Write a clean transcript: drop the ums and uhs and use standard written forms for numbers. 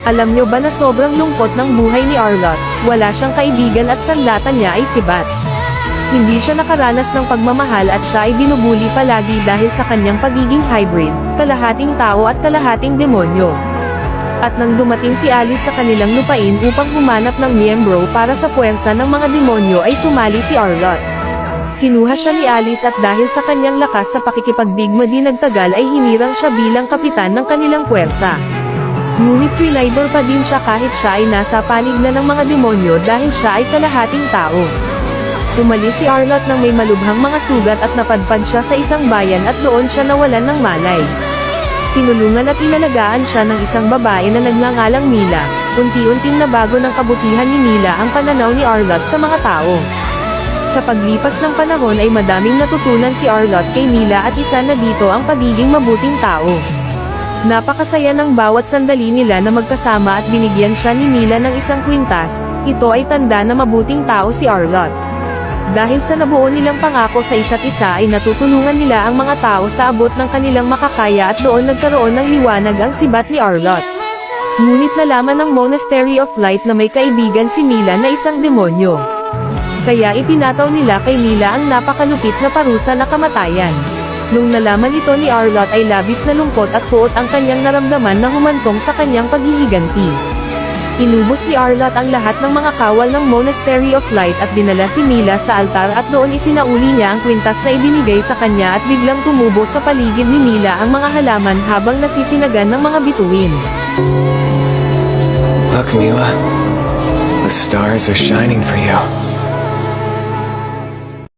Alam nyo ba na sobrang lungkot ng buhay ni Arlott, wala siyang kaibigan at sanlatan niya ay si Bat. Hindi siya nakaranas ng pagmamahal at siya ay binubuli palagi dahil sa kanyang pagiging hybrid, kalahating tao at kalahating demonyo. At nang dumating si Alice sa kanilang lupain upang humanap ng miyembro para sa puwersa ng mga demonyo ay sumali si Arlott. Kinuha siya ni Alice at dahil sa kanyang lakas sa pakikipagdigma di nagtagal ay hinirang siya bilang kapitan ng kanilang puwersa. Ngunit trinidor pa din siya kahit siya ay nasa panig na ng mga demonyo dahil siya ay kalahating tao. Umalis si Arlott nang may malubhang mga sugat at napadpad siya sa isang bayan at doon siya nawalan ng malay. Tinulungan at inalagaan siya ng isang babae na nagngangalang Mila. Unti-unting nabago ng kabutihan ni Mila ang pananaw ni Arlott sa mga tao. Sa paglipas ng panahon ay madaming natutunan si Arlott kay Mila at isa na dito ang pagiging mabuting tao. Napakasaya ng bawat sandali nila na magkasama at binigyan siya ni Mila ng isang kwintas. Ito ay tanda na mabuting tao si Arlott. Dahil sa nabuo nilang pangako sa isa't isa ay natutulungan nila ang mga tao sa abot ng kanilang makakaya at doon nagkaroon ng liwanag ang sibat ni Arlott. Ngunit nalaman ng Monastery of Light na may kaibigan si Mila na isang demonyo. Kaya ipinataw nila kay Mila ang napakalupit na parusa na kamatayan. Nung nalaman ito ni Arlott ay labis na lungkot at puot ang kanyang naramdaman na humantong sa kanyang paghihiganti. Inubos ni Arlott ang lahat ng mga kawal ng Monastery of Light at dinala si Mila sa altar at doon isinauli niya ang kwintas na ibinigay sa kanya at biglang tumubo sa paligid ni Mila ang mga halaman habang nasisinagan ng mga bituin. Look, Mila. The stars are shining for you.